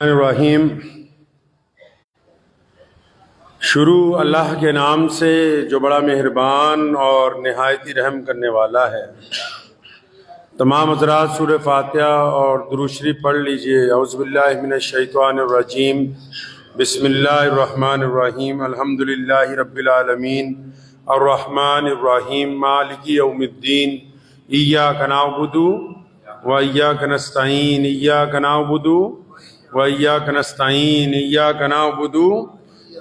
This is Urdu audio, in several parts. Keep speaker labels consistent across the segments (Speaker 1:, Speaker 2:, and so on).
Speaker 1: الرحیم۔ شروع اللہ کے نام سے جو بڑا مہربان اور نہایت ہی رحم کرنے والا ہے۔ تمام حضرات سورہ فاتحہ اور درود شریف پڑھ لیجئے۔ اعوذ باللہ من الشیطان الرجیم، بسم اللہ الرحمن الرحیم، الحمدللہ رب العالمین، الرحمن الرحیم، مالک یوم الدین، ایاک نعبد و ایاک نستعین، ایاک نعبد وَإِيَّاكَ نَسْتَعِينُ إِيَّاكَ نَعْبُدُ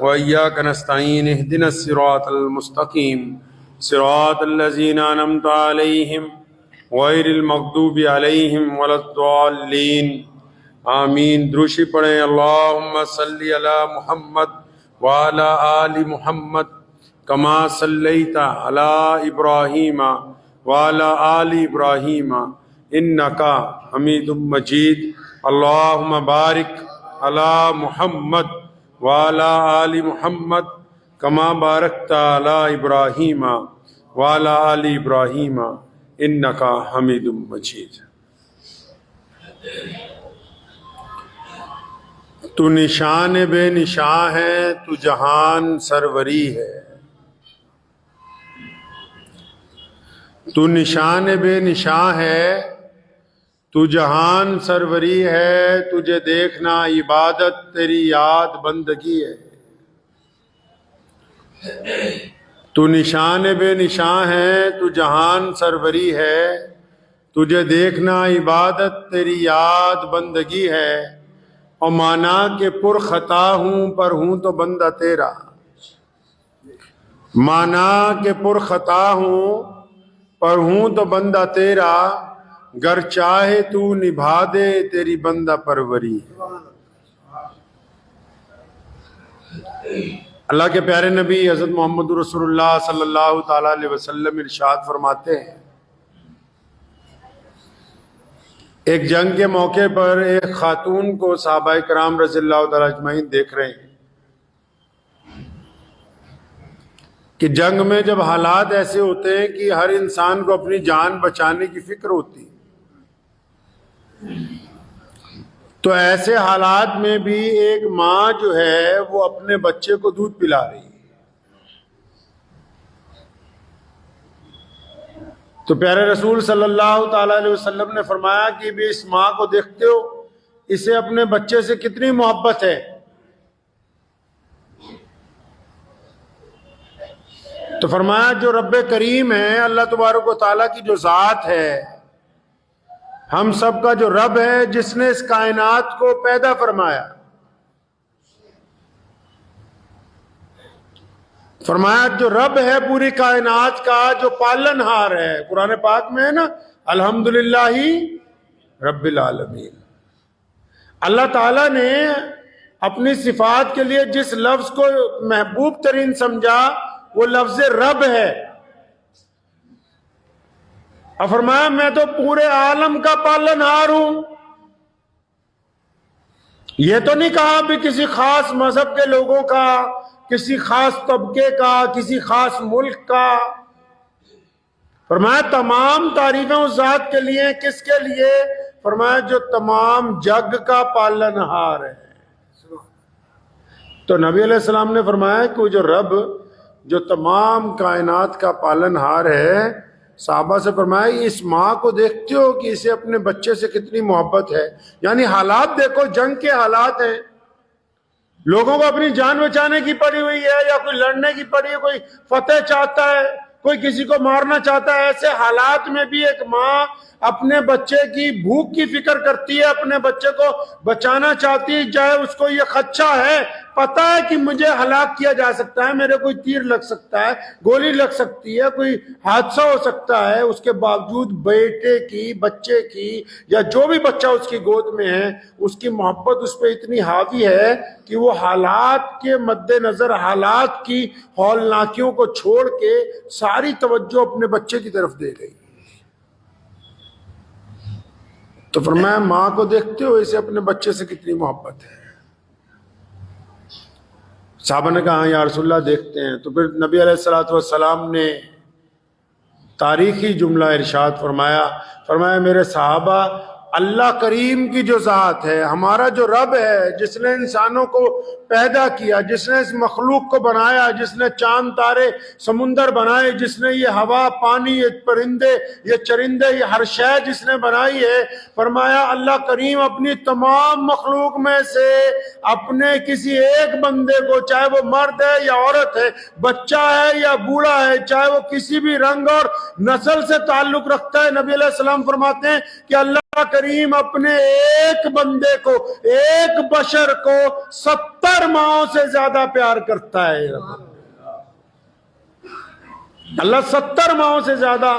Speaker 1: وَإِيَّاكَ نَسْتَعِينُ اهْدِنَا الصِّرَاطَ الْمُسْتَقِيمَ صِرَاطَ الَّذِينَ أَنْعَمْتَ عَلَيْهِمْ غَيْرِ الْمَغْضُوبِ عَلَيْهِمْ وَلَا الضَّالِّينَ آمین۔ درود شریف پڑھیں۔ اللہم صلی علی محمد وعلی آل محمد کما صلیت علی ابراہیم وعلی آل ابراہیم انکا حمید مجید۔ اللہم بارک علی محمد وعلی آل محمد کما بارکت علی ابراہیم وعلی آل ابراہیم انکا حمید مجید۔ تو نشان بے نشاں ہے، تو جہان سروری ہے۔ تو نشان بے نشاں ہے، تو جہان سروری ہے، تجھے دیکھنا عبادت، تیری یاد بندگی ہے۔ تو نشان بے نشاں ہے، تو جہان سروری ہے، تجھے دیکھنا عبادت، تیری یاد بندگی ہے۔ اور مانا کہ پر خطا ہوں پر ہوں تو بندہ تیرا، مانا کہ پر خطا ہوں پر ہوں تو بندہ تیرا، گر چاہے تو نبھا دے تیری بندہ پروری ہے۔ اللہ کے پیارے نبی حضرت محمد رسول اللہ صلی اللہ تعالیٰ علیہ وسلم ارشاد فرماتے ہیں، ایک جنگ کے موقع پر ایک خاتون کو صحابہ کرام رضی اللہ تعالیٰ اجمعین دیکھ رہے ہیں کہ جنگ میں جب حالات ایسے ہوتے ہیں کہ ہر انسان کو اپنی جان بچانے کی فکر ہوتی ہے، تو ایسے حالات میں بھی ایک ماں جو ہے وہ اپنے بچے کو دودھ پلا رہی ہے۔ تو پیارے رسول صلی اللہ تعالی علیہ وسلم نے فرمایا کہ بھی اس ماں کو دیکھتے ہو، اسے اپنے بچے سے کتنی محبت ہے۔ تو فرمایا جو رب کریم ہے، اللہ تبارک و تعالیٰ کی جو ذات ہے، ہم سب کا جو رب ہے، جس نے اس کائنات کو پیدا فرمایا، فرمایا جو رب ہے پوری کائنات کا، جو پالن ہار ہے، قرآن پاک میں ہے نا، الحمدللہ رب العالمین۔ اللہ تعالیٰ نے اپنی صفات کے لیے جس لفظ کو محبوب ترین سمجھا وہ لفظ رب ہے، اور فرمایا میں تو پورے عالم کا پالن ہار ہوں۔ یہ تو نہیں کہا بھی کسی خاص مذہب کے لوگوں کا، کسی خاص طبقے کا، کسی خاص ملک کا۔ فرمایا تمام تعریفیں اس ذات کے لیے، کس کے لیے؟ فرمایا جو تمام جگ کا پالن ہار ہے۔ تو نبی علیہ السلام نے فرمایا کہ وہ جو رب جو تمام کائنات کا پالن ہار ہے، صحابہ سے فرمایا اس ماں کو دیکھتے ہو کہ اسے اپنے بچے سے کتنی محبت ہے۔ یعنی حالات دیکھو، جنگ کے حالات ہیں، لوگوں کو اپنی جان بچانے کی پڑی ہوئی ہے، یا کوئی لڑنے کی پڑی ہے، کوئی فتح چاہتا ہے، کوئی کسی کو مارنا چاہتا ہے۔ ایسے حالات میں بھی ایک ماں اپنے بچے کی بھوک کی فکر کرتی ہے، اپنے بچے کو بچانا چاہتی ہے، چاہے اس کو یہ خدشہ ہے، پتہ ہے کہ مجھے ہلاک کیا جا سکتا ہے، میرے کوئی تیر لگ سکتا ہے، گولی لگ سکتی ہے، کوئی حادثہ ہو سکتا ہے، اس کے باوجود بیٹے کی، بچے کی، یا جو بھی بچہ اس کی گود میں ہے، اس کی محبت اس پہ اتنی حاوی ہے کہ وہ حالات کے مد نظر، حالات کی ہولناکیوں کو چھوڑ کے ساری توجہ اپنے بچے کی طرف دے گئی۔ تو فرمایا ماں کو دیکھتے ہو، اسے اپنے بچے سے کتنی محبت ہے۔ صحابہ نے کہا یا رسول اللہ دیکھتے ہیں۔ تو پھر نبی علیہ الصلوۃ والسلام نے تاریخی جملہ ارشاد فرمایا، فرمایا میرے صحابہ اللہ کریم کی جو ذات ہے، ہمارا جو رب ہے، جس نے انسانوں کو پیدا کیا، جس نے اس مخلوق کو بنایا، جس نے چاند تارے سمندر بنائے، جس نے یہ ہوا پانی، یہ پرندے، یہ چرندے، یہ ہر شے جس نے بنائی ہے، فرمایا اللہ کریم اپنی تمام مخلوق میں سے اپنے کسی ایک بندے کو، چاہے وہ مرد ہے یا عورت ہے، بچہ ہے یا بوڑھا ہے، چاہے وہ کسی بھی رنگ اور نسل سے تعلق رکھتا ہے، نبی علیہ السلام فرماتے ہیں کہ اللہ کریم اپنے ایک بندے کو، ایک بشر کو 70 ماؤں سے زیادہ پیار کرتا ہے۔ اللہ 70 ماؤں سے زیادہ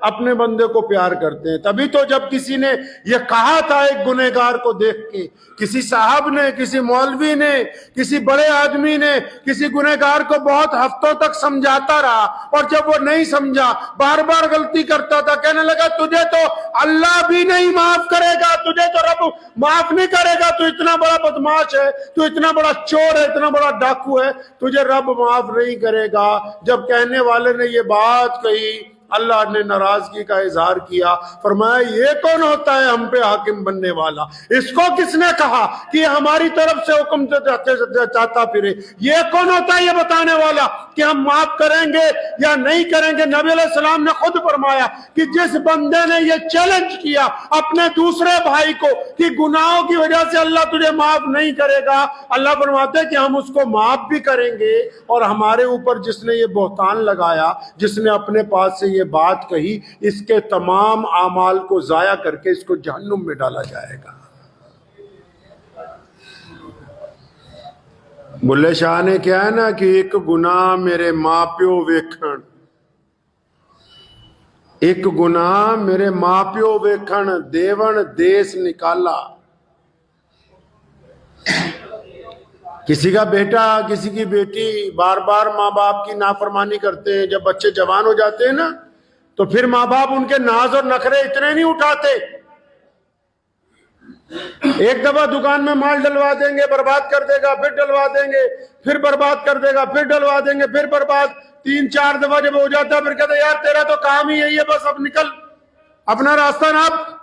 Speaker 1: اپنے بندے کو پیار کرتے ہیں۔ تبھی تو جب کسی نے یہ کہا تھا ایک گنہگار کو دیکھ کے، کسی صاحب نے، کسی مولوی نے، کسی بڑے آدمی نے کسی گنہگار کو بہت ہفتوں تک سمجھاتا رہا، اور جب وہ نہیں سمجھا، بار بار غلطی کرتا تھا، کہنے لگا تجھے تو اللہ بھی نہیں معاف کرے گا، تجھے تو رب معاف نہیں کرے گا، تو اتنا بڑا بدماش ہے، تو اتنا بڑا چور ہے، اتنا بڑا ڈاکو ہے، تجھے رب معاف نہیں کرے گا۔ جب کہنے والے نے یہ بات کہی، اللہ نے ناراضگی کا اظہار کیا، فرمایا یہ کون ہوتا ہے ہم پہ حاکم بننے والا؟ اس کو کس نے کہا کہ ہماری طرف سے حکم چاہتا پھرے؟ یہ کون ہوتا ہے یہ بتانے والا کہ ہم معاف کریں گے یا نہیں کریں گے؟ نبی علیہ السلام نے خود فرمایا کہ جس بندے نے یہ چیلنج کیا اپنے دوسرے بھائی کو کہ گناہوں کی وجہ سے اللہ تجھے معاف نہیں کرے گا، اللہ فرماتے ہیں کہ ہم اس کو معاف بھی کریں گے، اور ہمارے اوپر جس نے یہ بہتان لگایا، جس نے اپنے پاس سے یہ بات کہی، اس کے تمام اعمال کو ضائع کر کے اس کو جہنم میں ڈالا جائے گا۔ بلے شاہ نے کیا ہے نا کہ ایک گناہ میرے ماں پیو ویکھن، ایک گناہ میرے ماں پیو ویکھن، دیون دیس نکالا۔ کسی کا بیٹا، کسی کی بیٹی بار بار ماں باپ کی نافرمانی کرتے ہیں، جب بچے جوان ہو جاتے ہیں نا تو پھر ماں باپ ان کے ناز اور نخرے اتنے نہیں اٹھاتے۔ ایک دفعہ دکان میں مال ڈلوا دیں گے، برباد کر دے گا، پھر ڈلوا دیں گے، پھر برباد کر دے گا، پھر ڈلوا دیں گے، پھر برباد، 3-4 دفعہ جب ہو جاتا ہے پھر کہتے ہیں یار تیرا تو کام ہی یہی ہے، بس اب نکل اپنا راستہ ناپ۔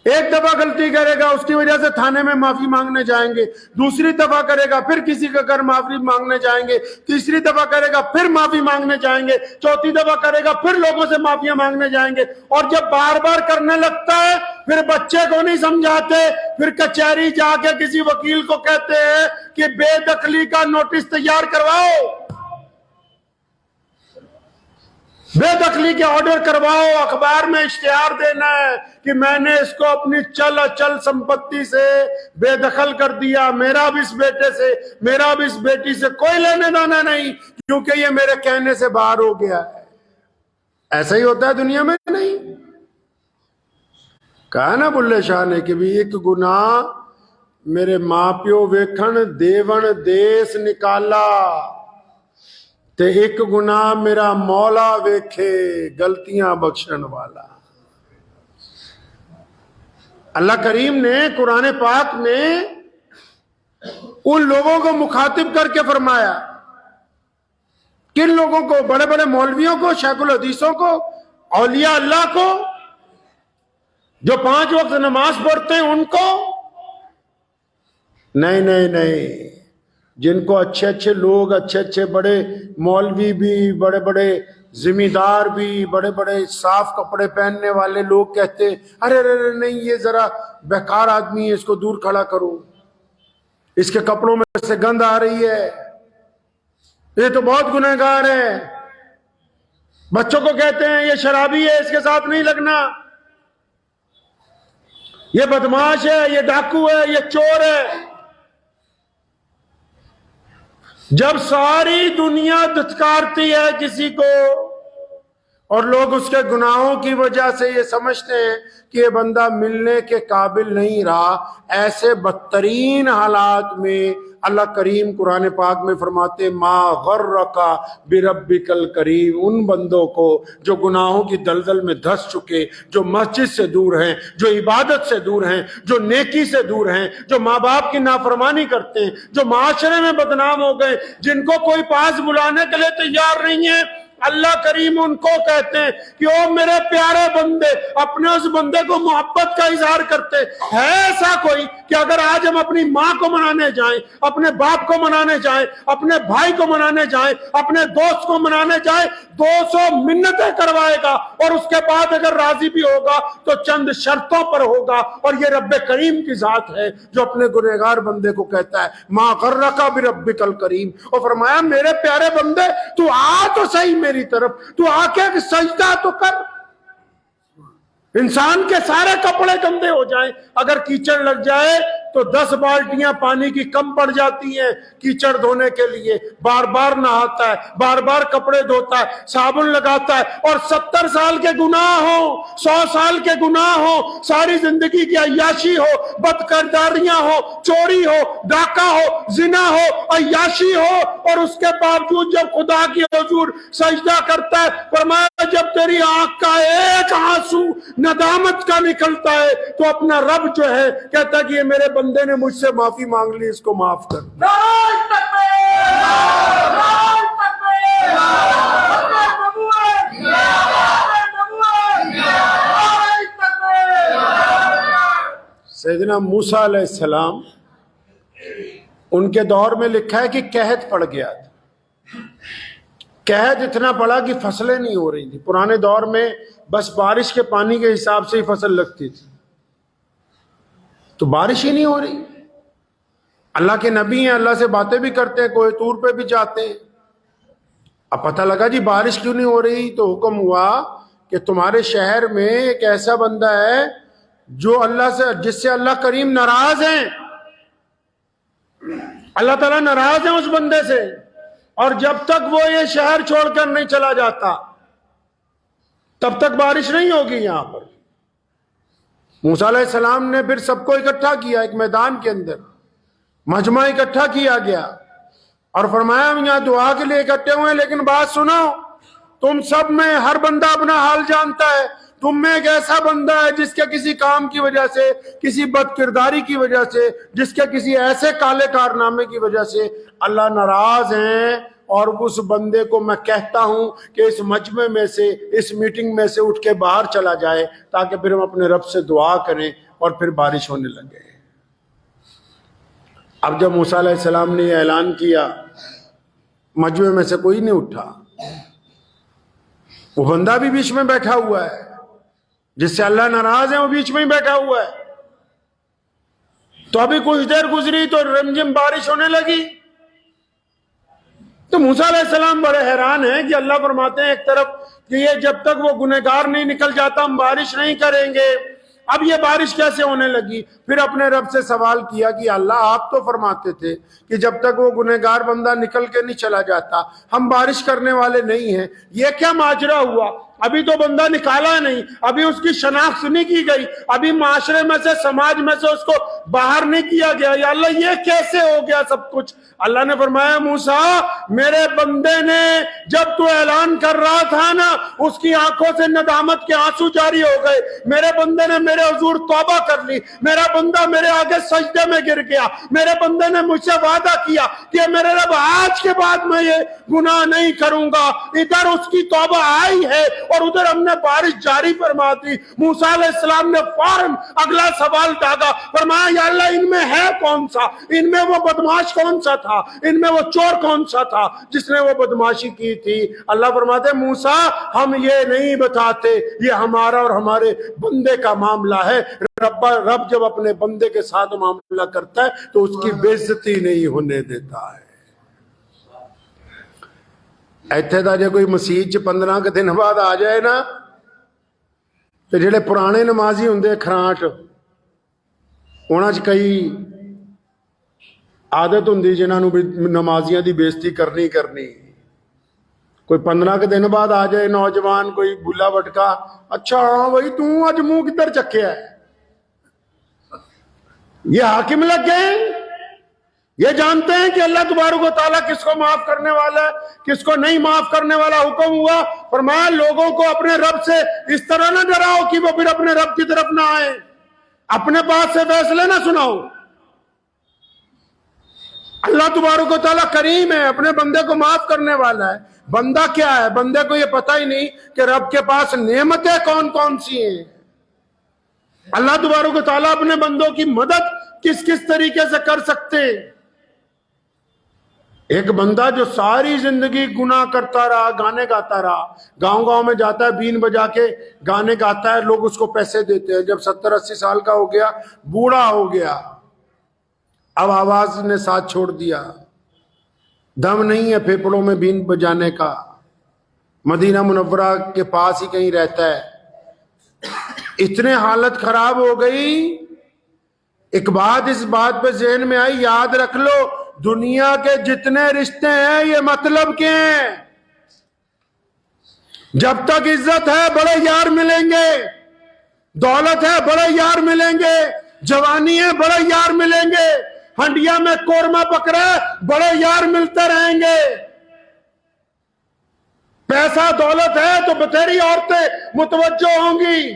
Speaker 1: ایک دفعہ غلطی کرے گا، اس کی وجہ سے تھانے میں معافی مانگنے جائیں گے، دوسری دفعہ کرے گا پھر کسی کا گھر معافی مانگنے جائیں گے، تیسری دفعہ کرے گا پھر معافی مانگنے جائیں گے، چوتھی دفعہ کرے گا پھر لوگوں سے معافیاں مانگنے جائیں گے، اور جب بار بار کرنے لگتا ہے پھر بچے کو نہیں سمجھاتے، پھر کچہری جا کے کسی وکیل کو کہتے ہیں کہ بے دخلی کا نوٹس تیار کرواؤ، بے دخلی کے آرڈر کرواؤ، اخبار میں اشتہار دینا ہے کہ میں نے اس کو اپنی چل اچل سمپتی سے بے دخل کر دیا، میرا بھی اس بیٹے سے، میرا بھی اس بیٹی سے کوئی لینے دینا نہیں، کیونکہ یہ میرے کہنے سے باہر ہو گیا ہے۔ ایسا ہی ہوتا ہے دنیا میں؟ نہیں۔ کہا نا بلے شاہ نے کہ بھی ایک گناہ میرے ماں پیو ویکھن، دیون دیس نکالا، تے ایک گناہ میرا مولا ویکھے، غلطیاں بخشن والا۔ اللہ کریم نے قرآن پاک میں ان لوگوں کو مخاطب کر کے فرمایا، کن لوگوں کو؟ بڑے بڑے مولویوں کو، شیخ الحدیثوں کو، اولیاء اللہ کو، جو 5 وقت نماز پڑھتے ہیں ان کو؟ نہیں نہیں نہیں، جن کو اچھے اچھے لوگ، اچھے اچھے بڑے مولوی بھی، بڑے بڑے ذمہ دار بھی، بڑے بڑے صاف کپڑے پہننے والے لوگ کہتے ہیں ارے ارے نہیں یہ ذرا بیکار آدمی ہے، اس کو دور کھڑا کرو، اس کے کپڑوں میں سے گند آ رہی ہے، یہ تو بہت گنہگار ہے۔ بچوں کو کہتے ہیں یہ شرابی ہے، اس کے ساتھ نہیں لگنا، یہ بدماش ہے، یہ ڈاکو ہے، یہ چور ہے۔ جب ساری دنیا دھتکارتی ہے کسی کو اور لوگ اس کے گناہوں کی وجہ سے یہ سمجھتے ہیں کہ یہ بندہ ملنے کے قابل نہیں رہا، ایسے بدترین حالات میں اللہ کریم قرآن پاک میں فرماتے ما غرک بربک الکریم، ان بندوں کو جو گناہوں کی دلدل میں دھس چکے، جو مسجد سے دور ہیں، جو عبادت سے دور ہیں، جو نیکی سے دور ہیں، جو ماں باپ کی نافرمانی کرتے ہیں، جو معاشرے میں بدنام ہو گئے، جن کو کوئی پاس بلانے کے لیے تیار نہیں ہے، اللہ کریم ان کو کہتے ہیں کہ او میرے پیارے بندے، اپنے اس بندے کو محبت کا اظہار کرتے ہے ایسا کوئی کہ اگر آج ہم اپنی ماں کو منانے جائیں، اپنے باپ کو منانے جائیں، اپنے بھائی کو منانے جائیں، اپنے دوست کو منانے جائیں، 200 منتیں کروائے گا، اور اس کے بعد اگر راضی بھی ہوگا تو چند شرطوں پر ہوگا۔ اور یہ رب کریم کی ذات ہے جو اپنے گنہگار بندے کو کہتا ہے ما غرک بربک الکریم، اور فرمایا میرے پیارے بندے تو آ تو صحیح میری طرف، تو آ کے سجدہ تو کر۔ انسان کے سارے کپڑے گندے ہو جائیں، اگر کیچڑ لگ جائے تو 10 بالٹیاں پانی کی کم پڑ جاتی ہیں کیچڑ دھونے کے لیے، بار بار نہاتا ہے، بار بار کپڑے دھوتا ہے، صابن لگاتا ہے، اور 70 سال کے گناہ ہو، 100 سال کے گناہ ہو، ساری زندگی کی عیاشی ہو، بد کرداریاں ہو، چوری ہو، ڈاکہ ہو، زنا ہو، عیاشی ہو، اور اس کے باوجود جب خدا کی حضور سجدہ کرتا ہے، فرمایا جب تیری آنکھ کا ایک آنسو ندامت کا نکلتا ہے تو اپنا رب جو ہے کہتا ہے کہ یہ میرے بندے نے مجھ سے معافی مانگ لی، اس کو معاف کر۔ سیدنا موسیٰ علیہ السلام، ان کے دور میں لکھا ہے کہ قحط پڑ گیا تھا، قحط اتنا پڑا کہ فصلیں نہیں ہو رہی تھی۔ پرانے دور میں بس بارش کے پانی کے حساب سے ہی فصل لگتی تھی، تو بارش ہی نہیں ہو رہی۔ اللہ کے نبی ہیں، اللہ سے باتیں بھی کرتے ہیں، کوہ طور پہ بھی جاتے ہیں۔ اب پتہ لگا جی بارش کیوں نہیں ہو رہی، تو حکم ہوا کہ تمہارے شہر میں ایک ایسا بندہ ہے جو اللہ سے، جس سے اللہ کریم ناراض ہیں، اللہ تعالیٰ ناراض ہیں اس بندے سے، اور جب تک وہ یہ شہر چھوڑ کر نہیں چلا جاتا تب تک بارش نہیں ہوگی یہاں پر۔ موسیٰ علیہ السلام نے پھر سب کو اکٹھا کیا، ایک میدان کے اندر مجمع اکٹھا کیا گیا، اور فرمایا ہم یہاں دعا کے لیے اکٹھے ہوئے ہیں، لیکن بات سنو، تم سب میں ہر بندہ اپنا حال جانتا ہے، تم میں ایک ایسا بندہ ہے جس کے کسی کام کی وجہ سے، کسی بد کرداری کی وجہ سے، جس کے کسی ایسے کالے کارنامے کی وجہ سے اللہ ناراض ہیں، اور اس بندے کو میں کہتا ہوں کہ اس مجمع میں سے، اس میٹنگ میں سے اٹھ کے باہر چلا جائے تاکہ پھر ہم اپنے رب سے دعا کریں اور پھر بارش ہونے لگے۔ اب جب موسیٰ علیہ السلام نے یہ اعلان کیا، مجمع میں سے کوئی نہیں اٹھا، وہ بندہ بھی بیچ میں بیٹھا ہوا ہے، جس سے اللہ ناراض ہے وہ بیچ میں ہی بیٹھا ہوا ہے۔ تو ابھی کچھ دیر گزری تو رمجم بارش ہونے لگی، تو موسیٰ علیہ السلام بڑے حیران ہیں کہ اللہ فرماتے ہیں ایک طرف کہ یہ جب تک وہ گنہگار نہیں نکل جاتا ہم بارش نہیں کریں گے، اب یہ بارش کیسے ہونے لگی؟ پھر اپنے رب سے سوال کیا کہ اللہ آپ تو فرماتے تھے کہ جب تک وہ گنہگار بندہ نکل کے نہیں چلا جاتا ہم بارش کرنے والے نہیں ہیں، یہ کیا ماجرا ہوا؟ ابھی تو بندہ نکالا نہیں، ابھی اس کی شناخت نہیں کی گئی، ابھی معاشرے میں سے، سماج میں سے اس کو باہر نہیں کیا گیا، یا اللہ یہ کیسے ہو گیا سب کچھ؟ اللہ نے فرمایا موسیٰ میرے بندے نے جب تو اعلان کر رہا تھا نا، اس کی آنکھوں سے ندامت کے آنسو جاری ہو گئے، میرے بندے نے میرے حضور توبہ کر لی، میرا بندہ میرے آگے سجدے میں گر گیا، میرے بندے نے مجھ سے وعدہ کیا کہ میرے رب آج کے بعد میں یہ گناہ نہیں کروں گا۔ ادھر اس کی توبہ آئی ہے اور ادھر ہم نے بارش جاری فرما دی۔ موسیٰ علیہ السلام نے فوراً اگلا سوال داغا، فرمایا یا اللہ ان میں ہے کون سا؟ ان میں وہ بدماش کون سا تھا؟ ان میں وہ چور کون سا تھا جس نے وہ بدماشی کی تھی؟ اللہ فرماتے موسیٰ ہم یہ نہیں بتاتے، یہ ہمارا اور ہمارے بندے کا معاملہ ہے۔ رب جب اپنے بندے کے ساتھ معاملہ کرتا ہے تو اس کی بے عزتی نہیں ہونے دیتا ہے۔ ایتھے دا جے کوئی مسیح چ 15 کے دن بعد آ جائے نا تے جڑے پرانے نمازی ہوندے کھراٹ، انہاں چ کئی عادت ہوندی جنہاں نو نمازیاں دی بے عزتی کرنی کوئی 15 کے دن بعد آ جائے نوجوان، کوئی بھلا بٹکا، اچھا ہاں بھائی تو اج منہ کدھر چکیا ہے؟ یہ حاکم لگ گئے، یہ جانتے ہیں کہ اللہ تبارک و تعالیٰ کس کو معاف کرنے والا ہے، کس کو نہیں معاف کرنے والا۔ حکم ہوا، فرمایا لوگوں کو اپنے رب سے اس طرح نہ ڈراؤ کہ وہ پھر اپنے رب کی طرف نہ آئے، اپنے پاس سے فیصلے نہ سناؤ۔ اللہ تبارک و تعالیٰ کریم ہے، اپنے بندے کو معاف کرنے والا ہے، بندہ کیا ہے؟ بندے کو یہ پتہ ہی نہیں کہ رب کے پاس نعمتیں کون کون سی ہیں۔ اللہ تبارک و تعالیٰ اپنے بندوں کی مدد کس کس طریقے سے کر سکتے ہیں۔ ایک بندہ جو ساری زندگی گناہ کرتا رہا، گانے گاتا رہا، گاؤں گاؤں میں جاتا ہے، بین بجا کے گانے گاتا ہے، لوگ اس کو پیسے دیتے ہیں، جب 70-80 سال کا ہو گیا، بوڑھا ہو گیا، اب آواز نے ساتھ چھوڑ دیا، دم نہیں ہے پھیپھڑوں میں بین بجانے کا، مدینہ منورہ کے پاس ہی کہیں رہتا ہے، اتنے حالت خراب ہو گئی۔ ایک بات اس بات پہ ذہن میں آئی، یاد رکھ لو دنیا کے جتنے رشتے ہیں یہ مطلب کے ہیں۔ جب تک عزت ہے بڑے یار ملیں گے، دولت ہے بڑے یار ملیں گے، جوانی ہے بڑے یار ملیں گے، ہنڈیا میں قورمہ پکڑا بڑے یار ملتے رہیں گے، پیسہ دولت ہے تو بتیری عورتیں متوجہ ہوں گی،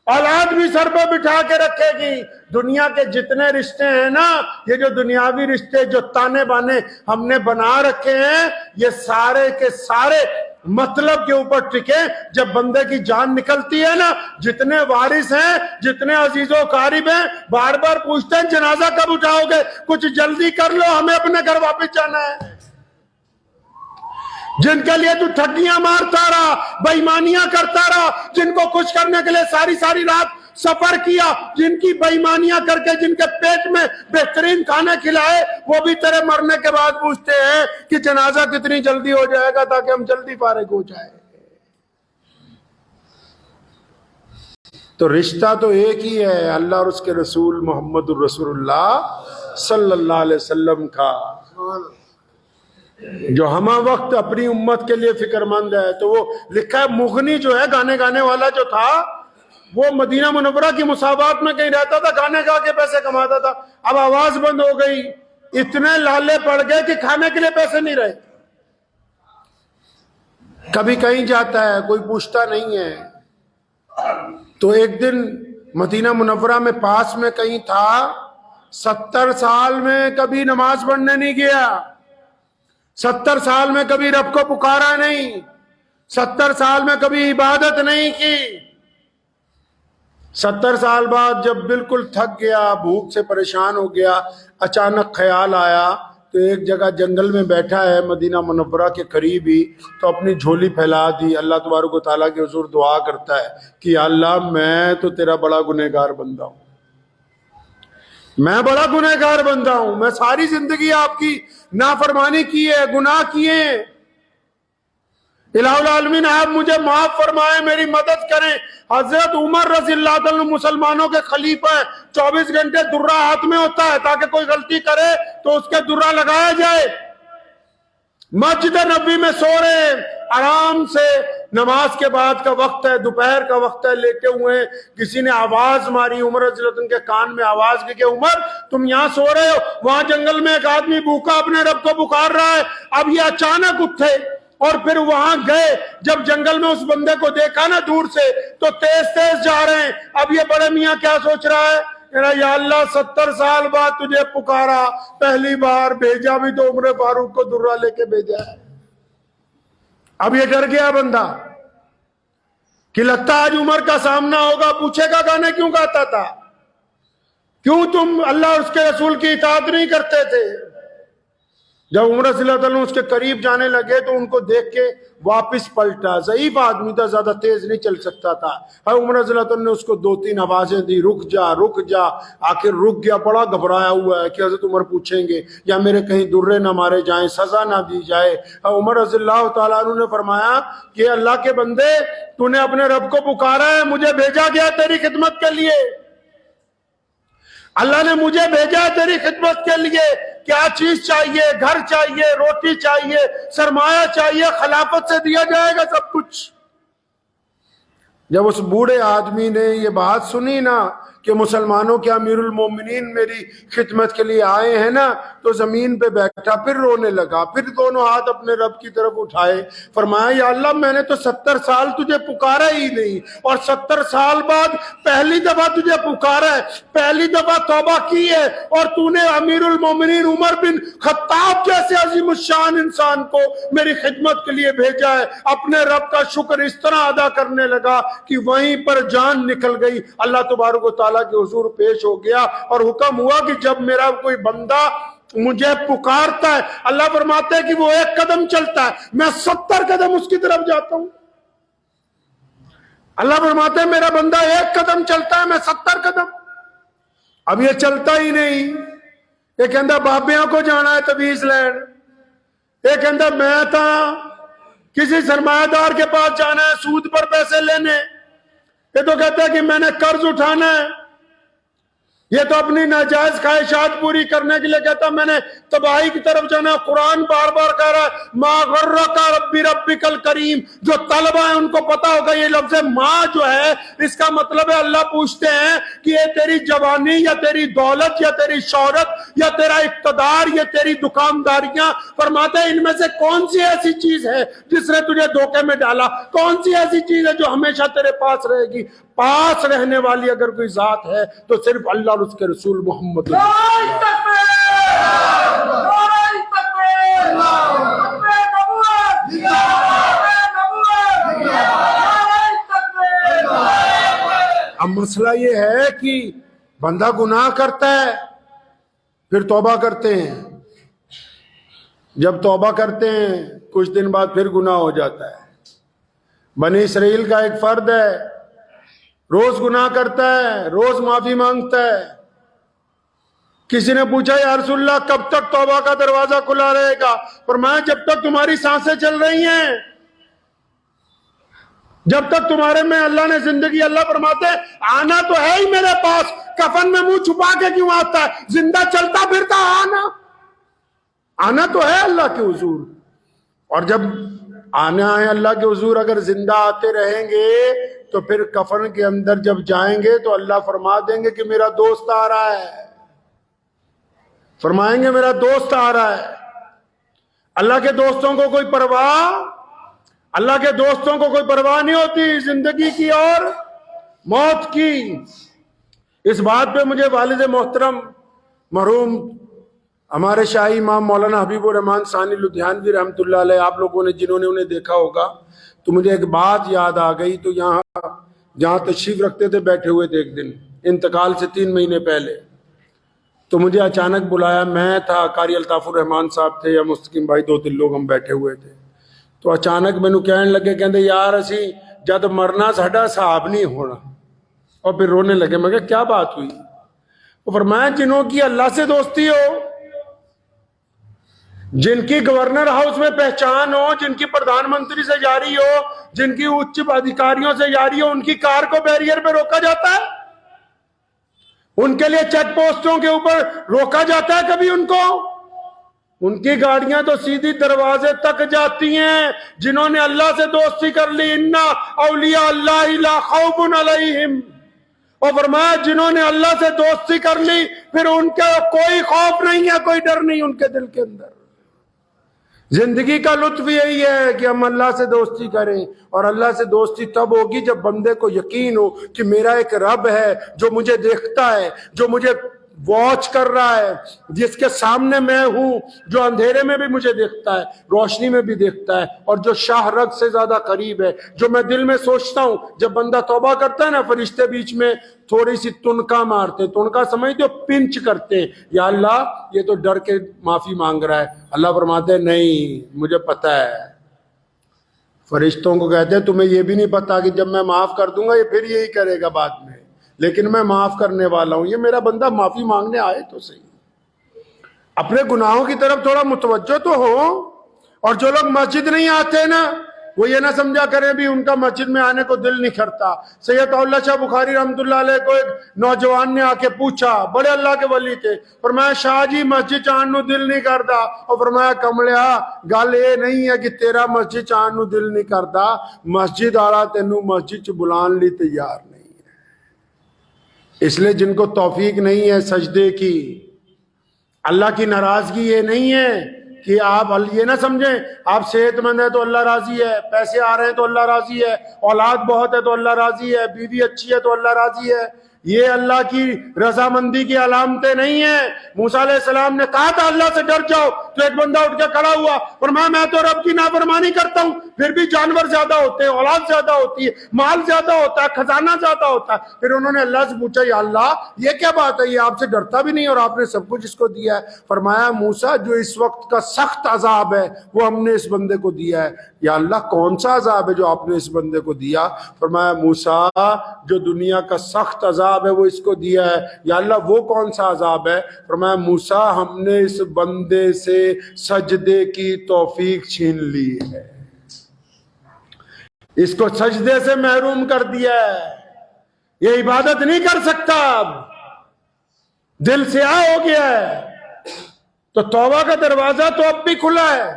Speaker 1: اولاد بھی سر پہ بٹھا کے رکھے گی۔ دنیا کے جتنے رشتے ہیں نا، یہ جو دنیاوی رشتے جو تانے بانے ہم نے بنا رکھے ہیں، یہ سارے کے سارے مطلب کے اوپر ٹکے۔ جب بندے کی جان نکلتی ہے نا، جتنے وارث ہیں، جتنے عزیز و قارب ہیں، بار بار پوچھتے ہیں جنازہ کب اٹھاؤ گے، کچھ جلدی کر لو ہمیں اپنے گھر واپس جانا ہے۔ جن کے لیے تو ٹھگیاں مارتا رہا، بے ایمانیاں کرتا رہا، جن کو خوش کرنے کے لیے ساری ساری رات سفر کیا، جن کی بے ایمانیاں کر کے جن کے پیٹ میں بہترین کھانے کھلائے، وہ بھی تیرے مرنے کے بعد پوچھتے ہیں کہ جنازہ کتنی جلدی ہو جائے گا تاکہ ہم جلدی فارغ ہو جائیں۔ تو رشتہ تو ایک ہی ہے، اللہ اور اس کے رسول محمد الرسول اللہ صلی اللہ علیہ وسلم کا، جو ہمہ وقت اپنی امت کے لیے فکر مند ہے۔ تو وہ لکھا ہے، مغنی جو ہے گانے والا جو تھا، وہ مدینہ منورہ کی مسابقات میں کہیں رہتا تھا، گانے گا کے پیسے کماتا تھا، اب آواز بند ہو گئی، اتنے لالے پڑ گئے کہ کھانے کے لیے پیسے نہیں رہے، کبھی کہیں جاتا ہے کوئی پوچھتا نہیں ہے۔ تو ایک دن مدینہ منورہ میں پاس میں کہیں تھا، 70 سال میں کبھی نماز پڑھنے نہیں گیا، 70 سال میں کبھی رب کو پکارا نہیں، 70 سال میں کبھی عبادت نہیں کی۔ 70 سال بعد جب بالکل تھک گیا، بھوک سے پریشان ہو گیا، اچانک خیال آیا، تو ایک جگہ جنگل میں بیٹھا ہے مدینہ منورہ کے قریب ہی، تو اپنی جھولی پھیلا دی، اللہ تبارک و تعالیٰ کے حضور دعا کرتا ہے کہ یا اللہ میں تو تیرا بڑا گنہگار بندہ ہوں، میں بڑا گنہگار بندہ ہوں، میں ساری زندگی آپ کی نافرمانی کی ہے، گناہ کیے ہیں، الہ العالمین آپ مجھے معاف فرمائیں، میری مدد کریں۔ حضرت عمر رضی اللہ عنہ مسلمانوں کے خلیفہ ہیں، 24 گھنٹے درہ ہاتھ میں ہوتا ہے تاکہ کوئی غلطی کرے تو اس کے درہ لگایا جائے۔ مسجد نبوی میں سو رہے ہیں، آرام سے نماز کے بعد کا وقت ہے، دوپہر کا وقت ہے، لیٹے ہوئے ہیں، کسی نے آواز ماری، عمر رضی اللہ عنہ کے کان میں آواز کی کہ عمر تم یہاں سو رہے ہو، وہاں جنگل میں ایک آدمی بھوکا اپنے رب کو پکار رہا ہے۔ اب یہ اچانک اٹھے اور پھر وہاں گئے، جب جنگل میں اس بندے کو دیکھا نا دور سے تو تیز تیز جا رہے ہیں۔ اب یہ بڑے میاں کیا سوچ رہا ہے، یا اللہ 70 سال بعد تجھے پکارا، پہلی بار بھیجا بھی تو عمر فاروق کو درہ لے کے بھیجا ہے۔ اب یہ ڈر گیا بندہ کہ لگتا آج عمر کا سامنا ہوگا، پوچھے گا گانے کیوں گاتا تھا، کیوں تم اللہ اور اس کے رسول کی اطاعت نہیں کرتے تھے۔ جب عمر رضی اللہ عنہ اس کے قریب جانے لگے تو ان کو دیکھ کے واپس پلٹا، ضعیف آدمی تھا، زیادہ تیز نہیں چل سکتا تھا۔ عمر رضی اللہ عنہ نے اس کو 2-3 آوازیں دی، رک جا رک جا، آخر رک گیا، بڑا گھبرایا ہوا ہے کہ حضرت عمر پوچھیں گے یا میرے کہیں درے نہ مارے جائیں، سزا نہ دی جائے۔ عمر رضی اللہ تعالیٰ عنہ نے فرمایا کہ اللہ کے بندے تو نے اپنے رب کو پکارا ہے، مجھے بھیجا گیا تیری خدمت کے لیے، اللہ نے مجھے بھیجا ہے تیری خدمت کے لیے، کیا چیز چاہیے، گھر چاہیے، روٹی چاہیے، سرمایہ چاہیے، خلافت سے دیا جائے گا سب کچھ۔ جب اس بوڑھے آدمی نے یہ بات سنی نا کہ مسلمانوں کے امیر المومنین میری خدمت کے لیے آئے ہیں نا، تو زمین پہ بیٹھا، پھر رونے لگا، پھر دونوں ہاتھ اپنے رب کی طرف اٹھائے، فرمایا یا اللہ میں نے تو 70 سال تجھے پکارا ہی نہیں، اور 70 سال بعد پہلی دفعہ تجھے پکارا ہے، پہلی دفعہ توبہ کی ہے، اور تو نے امیر المومنین عمر بن خطاب جیسے عظیم الشان انسان کو میری خدمت کے لیے بھیجا ہے۔ اپنے رب کا شکر اس طرح ادا کرنے لگا کہ وہیں پر جان نکل گئی۔ اللہ تبارک و تعالیٰ کے حضور پیش ہو گیا اور حکم ہوا کہ جب میرا کوئی بندہ مجھے پکارتا ہے، اللہ فرماتے ہیں کہ وہ 1 قدم چلتا ہے، میں 70 قدم اس کی طرف جاتا ہوں۔ اللہ فرماتے ہیں میرا بندہ 1 قدم چلتا ہے، میں 70 قدم۔ اب یہ چلتا ہی نہیں، یہ کہندہ بابیاں کو جانا ہے تویز لین، یہ کہندہ میں تھا کسی سرمایہ دار کے پاس جانا ہے سود پر پیسے لینے، یہ تو کہتا ہے کہ میں نے قرض اٹھانا ہے، یہ تو اپنی ناجائز خواہشات پوری کرنے کے لیے کہتا ہے میں نے تباہی کی طرف جانا ہے۔ قرآن بار بار کہہ رہا ہے ما غرک ربی ربک الکریم۔ جو طلبہ ہیں ان کو پتا ہوگا یہ لفظ ماں جو ہے اس کا مطلب ہے اللہ پوچھتے ہیں کہ یہ تیری جوانی یا تیری دولت یا تیری شہرت یا تیرا اقتدار یا تیری دکانداریاں، فرماتے ہیں ان میں سے کون سی ایسی چیز ہے جس نے تجھے دھوکے میں ڈالا، کون سی ایسی چیز ہے جو ہمیشہ تیرے پاس رہے گی؟ پاس رہنے والی اگر کوئی ذات ہے تو صرف اللہ اور اس کے رسول محمد۔ اب مسئلہ یہ ہے کہ بندہ گناہ کرتا ہے پھر توبہ کرتے ہیں، جب توبہ کرتے ہیں کچھ دن بعد پھر گناہ ہو جاتا ہے۔ بنی اسرائیل کا ایک فرد ہے، روز گناہ کرتا ہے، روز معافی مانگتا ہے۔ کسی نے پوچھا یا رسول اللہ کب تک توبہ کا دروازہ کھلا رہے گا؟ فرمایا جب تک تمہاری سانسیں چل رہی ہیں، جب تک تمہارے میں اللہ نے زندگی۔ اللہ فرماتے ہیں آنا تو ہے ہی میرے پاس، کفن میں منہ چھپا کے کیوں آتا ہے؟ زندہ چلتا پھرتا آنا تو ہے اللہ کے حضور۔ اور جب آنا ہے اللہ کے حضور، اگر زندہ آتے رہیں گے تو پھر کفن کے اندر جب جائیں گے تو اللہ فرما دیں گے کہ میرا دوست آ رہا ہے، فرمائیں گے میرا دوست آ رہا ہے۔ اللہ کے دوستوں کو کوئی پرواہ، اللہ کے دوستوں کو کوئی پرواہ نہیں ہوتی زندگی کی اور موت کی۔ اس بات پہ مجھے والد محترم مرحوم ہمارے شاہی امام مولانا حبیب الرحمن ثانی لدھیانوی رحمۃ اللہ علیہ، آپ لوگوں نے جنہوں نے انہیں دیکھا ہوگا تو مجھے ایک بات یاد آ گئی۔ تو جہاں تشریف رکھتے تھے بیٹھے ہوئے تھے ایک دن انتقال سے 3 مہینے پہلے، تو مجھے اچانک بلایا، میں تھا، قاری الطاف الرحمان صاحب تھے یا مستقیم بھائی، 2-3 لوگ ہم بیٹھے ہوئے تھے۔ تو اچانک مینوں کہنے لگے، کہندے یار اسی جد مرنا ساڈا حساب نہیں ہونا، اور پھر رونے لگے۔ میں کہا کیا بات ہوئی؟ وہ فرمایا جنہوں کی اللہ سے دوستی ہو، جن کی گورنر ہاؤس میں پہچان ہو، جن کی پردھان منتری سے جاری ہو، جن کی اچ ادھیکاریوں سے جاری ہو، ان کی کار کو بیریئر پہ روکا جاتا ہے، ان کے لیے چیک پوسٹوں کے اوپر روکا جاتا ہے کبھی ان کو؟ ان کی گاڑیاں تو سیدھی دروازے تک جاتی ہیں۔ جنہوں نے اللہ سے دوستی کر لی، انا اولیاء اللہ لا خوف علیہم، اور فرمایا جنہوں نے اللہ سے دوستی کر لی پھر ان کا کوئی خوف نہیں ہے، کوئی ڈر نہیں ان کے دل کے اندر۔ زندگی کا لطف یہی ہے کہ ہم اللہ سے دوستی کریں، اور اللہ سے دوستی تب ہوگی جب بندے کو یقین ہو کہ میرا ایک رب ہے جو مجھے دیکھتا ہے، جو مجھے واچ کر رہا ہے، جس کے سامنے میں ہوں، جو اندھیرے میں بھی مجھے دیکھتا ہے، روشنی میں بھی دیکھتا ہے، اور جو شاہ رگ سے زیادہ قریب ہے۔ جو میں دل میں سوچتا ہوں جب بندہ توبہ کرتا ہے نا، فرشتے بیچ میں تھوڑی سی تنکا مارتے، تنکا سمجھتے ہو، پنچ کرتے ہیں، یا اللہ یہ تو ڈر کے معافی مانگ رہا ہے۔ اللہ فرماتے ہیں نہیں، مجھے پتہ ہے۔ فرشتوں کو کہتے ہیں تمہیں یہ بھی نہیں پتا کہ جب میں معاف کر دوں گا یہ پھر یہی کرے گا بعد میں، لیکن میں معاف کرنے والا ہوں۔ یہ میرا بندہ معافی مانگنے آئے تو صحیح، اپنے گناہوں کی طرف تھوڑا متوجہ تو ہو۔ اور جو لوگ مسجد نہیں آتے نا، وہ یہ نہ سمجھا کریں بھی ان کا مسجد میں آنے کو دل نہیں کرتا۔ سید اللہ شاہ بخاری رحمۃ اللہ علیہ کو ایک نوجوان نے آ کے پوچھا، بڑے اللہ کے ولی تھے، فرمایا شاہ جی مسجد چان نو دل نہیں کرتا۔ اور فرمایا کملیا گل یہ نہیں ہے کہ تیرا مسجد چان نو دل نہیں کرتا، مسجد والا تینوں مسجد چ بلان لی تیار نہیں۔ اس لیے جن کو توفیق نہیں ہے سجدے کی، اللہ کی ناراضگی یہ نہیں ہے کہ آپ یہ نہ سمجھیں آپ صحت مند ہیں تو اللہ راضی ہے، پیسے آ رہے ہیں تو اللہ راضی ہے، اولاد بہت ہے تو اللہ راضی ہے، بیوی اچھی ہے تو اللہ راضی ہے۔ یہ اللہ کی رضامندی کی علامتیں نہیں ہیں۔ موسیٰ علیہ السلام نے کہا تھا اللہ سے ڈر جاؤ، تو ایک بندہ اٹھ کے کھڑا ہوا، فرمایا میں تو رب کی نافرمانی کرتا ہوں، پھر بھی جانور زیادہ ہوتے ہیں، اولاد زیادہ ہوتی ہے، مال زیادہ ہوتا ہے، خزانہ زیادہ ہوتا ہے۔ پھر انہوں نے اللہ سے پوچھا یا اللہ یہ کیا بات ہے، یہ آپ سے ڈرتا بھی نہیں اور آپ نے سب کچھ اس کو دیا ہے۔ فرمایا موسیٰ جو اس وقت کا سخت عذاب ہے وہ ہم نے اس بندے کو دیا ہے۔ یا اللہ کون سا عذاب ہے جو آپ نے اس بندے کو دیا؟ فرمایا موسیٰ جو دنیا کا سخت عذاب ہے وہ اس کو دیا ہے۔ یا اللہ وہ کون سا عذاب ہے؟ فرمایا موسیٰ ہم نے اس بندے سے سجدے کی توفیق چھین لی ہے، اس کو سجدے سے محروم کر دیا ہے، یہ عبادت نہیں کر سکتا، اب دل سیاہ ہو گیا ہے۔ تو توبہ کا دروازہ تو اب بھی کھلا ہے۔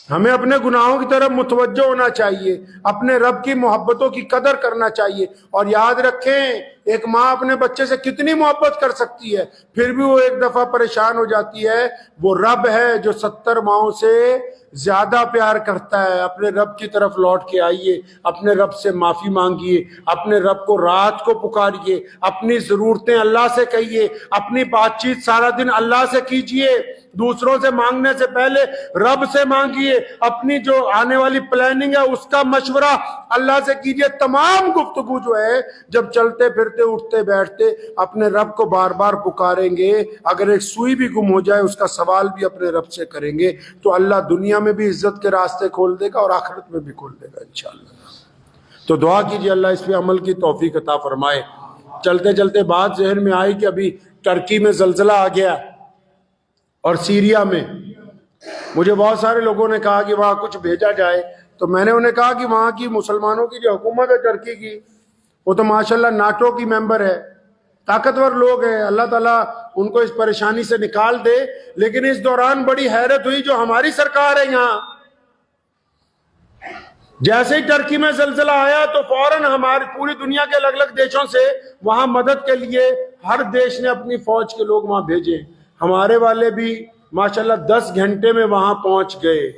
Speaker 1: ہمیں اپنے گناہوں کی طرف متوجہ ہونا چاہیے، اپنے رب کی محبتوں کی قدر کرنا چاہیے، اور یاد رکھیں ایک ماں اپنے بچے سے کتنی محبت کر سکتی ہے، پھر بھی وہ ایک دفعہ پریشان ہو جاتی ہے۔ وہ رب ہے جو 70 ماؤں سے زیادہ پیار کرتا ہے۔ اپنے رب کی طرف لوٹ کے آئیے، اپنے رب سے معافی مانگیے، اپنے رب کو رات کو پکاریے، اپنی ضرورتیں اللہ سے کہیے، اپنی بات چیت سارا دن اللہ سے کیجیے، دوسروں سے مانگنے سے پہلے رب سے مانگیے، اپنی جو آنے والی پلاننگ ہے اس کا مشورہ اللہ سے کیجیے۔ تمام گفتگو جو ہے جب چلتے پھرتے اٹھتے بیٹھتے اپنے رب کو بار بار پکاریں گے، اگر ایک سوئی بھی گم ہو جائے اس کا سوال بھی اپنے رب سے کریں گے تو اللہ دنیا میں بھی عزت کے راستے کھول دے گا اور آخرت میں بھی کھول دے گا انشاءاللہ۔ تو دعا کیجیے اللہ اس پہ عمل کی توفیق عطا فرمائے۔ چلتے چلتے بات ذہن میں آئی کہ ابھی ترکی میں زلزلہ آ گیا اور سیریا میں، مجھے بہت سارے لوگوں نے کہا کہ وہاں کچھ بھیجا جائے، تو میں نے انہیں کہا کہ وہاں کی مسلمانوں کی جو حکومت ہے ترکی کی، وہ تو ماشاءاللہ ناٹو کی ممبر ہے، طاقتور لوگ ہیں، اللہ تعالیٰ ان کو اس پریشانی سے نکال دے۔ لیکن اس دوران بڑی حیرت ہوئی جو ہماری سرکار ہے یہاں، جیسے ہی ٹرکی میں زلزلہ آیا تو فوراً ہماری پوری دنیا کے الگ الگ دیشوں سے وہاں مدد کے لیے ہر دیش نے اپنی فوج کے لوگ وہاں بھیجے۔ ہمارے والے بھی ماشاءاللہ 10 گھنٹے میں وہاں پہنچ گئے۔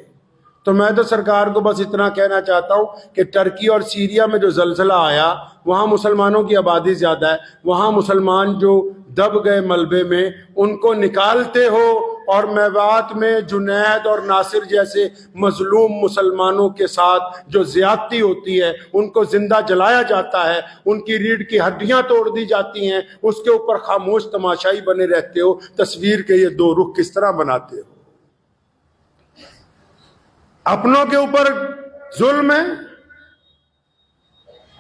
Speaker 1: تو میں تو سرکار کو بس اتنا کہنا چاہتا ہوں کہ ٹرکی اور سیریا میں جو زلزلہ آیا وہاں مسلمانوں کی آبادی زیادہ ہے، وہاں مسلمان جو دب گئے ملبے میں ان کو نکالتے ہو، اور میوات میں جنید اور ناصر جیسے مظلوم مسلمانوں کے ساتھ جو زیادتی ہوتی ہے ان کو زندہ جلایا جاتا ہے، ان کی ریڑھ کی ہڈیاں توڑ دی جاتی ہیں، اس کے اوپر خاموش تماشائی بنے رہتے ہو۔ تصویر کے یہ دو رخ کس طرح بناتے ہو؟ اپنوں کے اوپر ظلم ہے،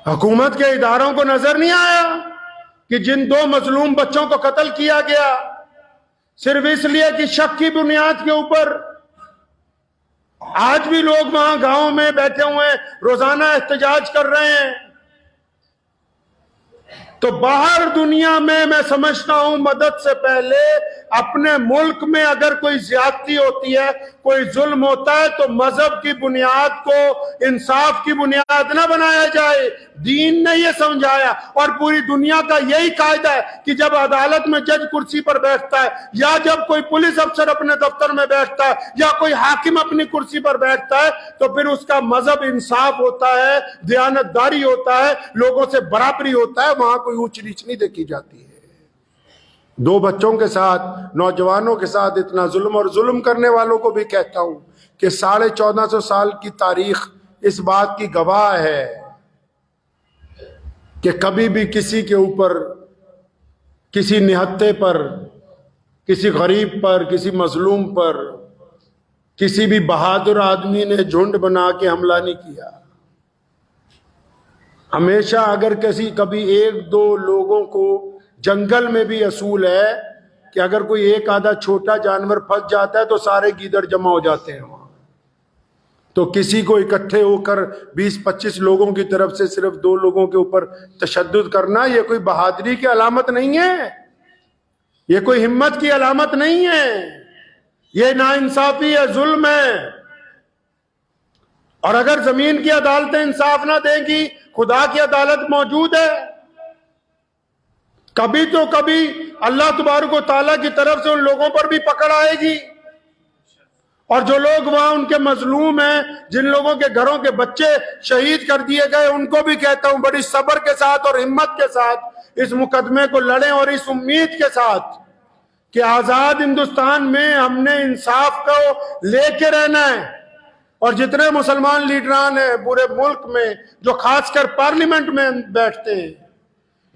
Speaker 1: حکومت کے اداروں کو نظر نہیں آیا کہ جن 2 مظلوم بچوں کو قتل کیا گیا صرف اس لیے کہ شک کی بنیاد کے اوپر، آج بھی لوگ وہاں گاؤں میں بیٹھے ہوئے روزانہ احتجاج کر رہے ہیں۔ تو باہر دنیا میں میں سمجھتا ہوں مدد سے پہلے اپنے ملک میں اگر کوئی زیادتی ہوتی ہے، کوئی ظلم ہوتا ہے تو مذہب کی بنیاد کو انصاف کی بنیاد نہ بنایا جائے۔ دین نے یہ سمجھایا اور پوری دنیا کا یہی قاعدہ ہے کہ جب عدالت میں جج کرسی پر بیٹھتا ہے، یا جب کوئی پولیس افسر اپنے دفتر میں بیٹھتا ہے، یا کوئی حاکم اپنی کرسی پر بیٹھتا ہے، تو پھر اس کا مذہب انصاف ہوتا ہے، دیانت داری ہوتا ہے، لوگوں سے برابری ہوتا ہے، وہاں کوئی اونچ نیچ نہیں دیکھی جاتی ہے۔ 2 بچوں کے ساتھ، نوجوانوں کے ساتھ اتنا ظلم، اور ظلم کرنے والوں کو بھی کہتا ہوں کہ 1450 سال کی تاریخ اس بات کی گواہ ہے کہ کبھی بھی کسی کے اوپر، کسی نہتے پر، کسی غریب پر، کسی مظلوم پر، کسی بھی بہادر آدمی نے جھنڈ بنا کے حملہ نہیں کیا۔ ہمیشہ اگر کبھی 1-2 لوگوں کو، جنگل میں بھی اصول ہے کہ اگر کوئی ایک آدھا چھوٹا جانور پھنس جاتا ہے تو سارے گیدڑ جمع ہو جاتے ہیں وہاں۔ تو کسی کو اکٹھے ہو کر 20-25 لوگوں کی طرف سے صرف 2 لوگوں کے اوپر تشدد کرنا، یہ کوئی بہادری کی علامت نہیں ہے، یہ کوئی ہمت کی علامت نہیں ہے، یہ ناانصافی ہے، ظلم ہے۔ اور اگر زمین کی عدالتیں انصاف نہ دیں گی، خدا کی عدالت موجود ہے۔ کبھی تو کبھی اللہ تبارک و تعالیٰ کی طرف سے ان لوگوں پر بھی پکڑ آئے گی، اور جو لوگ وہاں ان کے مظلوم ہیں، جن لوگوں کے گھروں کے بچے شہید کر دیے گئے، ان کو بھی کہتا ہوں بڑی صبر کے ساتھ اور ہمت کے ساتھ اس مقدمے کو لڑیں، اور اس امید کے ساتھ کہ آزاد ہندوستان میں ہم نے انصاف کو لے کے رہنا ہے، اور جتنے مسلمان لیڈران ہیں پورے ملک میں، جو خاص کر پارلیمنٹ میں بیٹھتے ہیں،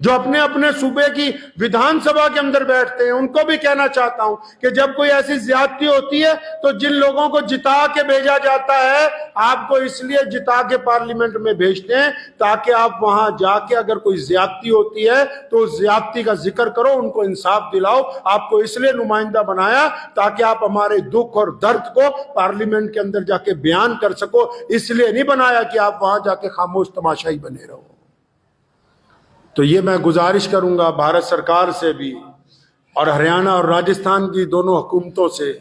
Speaker 1: جو اپنے اپنے صوبے کی ویدھان سبھا کے اندر بیٹھتے ہیں، ان کو بھی کہنا چاہتا ہوں کہ جب کوئی ایسی زیادتی ہوتی ہے تو جن لوگوں کو جتا کے بھیجا جاتا ہے، آپ کو اس لیے جتا کے پارلیمنٹ میں بھیجتے ہیں تاکہ آپ وہاں جا کے اگر کوئی زیادتی ہوتی ہے تو اس زیادتی کا ذکر کرو، ان کو انصاف دلاؤ۔ آپ کو اس لیے نمائندہ بنایا تاکہ آپ ہمارے دکھ اور درد کو پارلیمنٹ کے اندر جا کے بیان کر سکو، اس لیے نہیں بنایا کہ آپ وہاں جا کے خاموش تماشائی بنے رہو۔ تو یہ میں گزارش کروں گا بھارت سرکار سے بھی، اور ہریانہ اور راجستھان کی دونوں حکومتوں سے،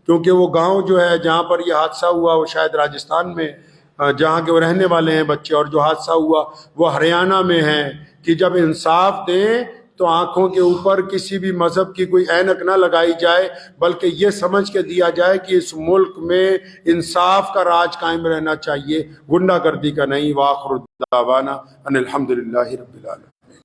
Speaker 1: کیونکہ وہ گاؤں جو ہے جہاں پر یہ حادثہ ہوا وہ شاید راجستھان میں جہاں کے وہ رہنے والے ہیں بچے، اور جو حادثہ ہوا وہ ہریانہ میں ہے، کہ جب انصاف دیں تو آنکھوں کے اوپر کسی بھی مذہب کی کوئی عینک نہ لگائی جائے، بلکہ یہ سمجھ کے دیا جائے کہ اس ملک میں انصاف کا راج قائم رہنا چاہیے، غنڈہ گردی کا نہیں۔ وآخر دعوانا ان الحمدللہ رب العالمین۔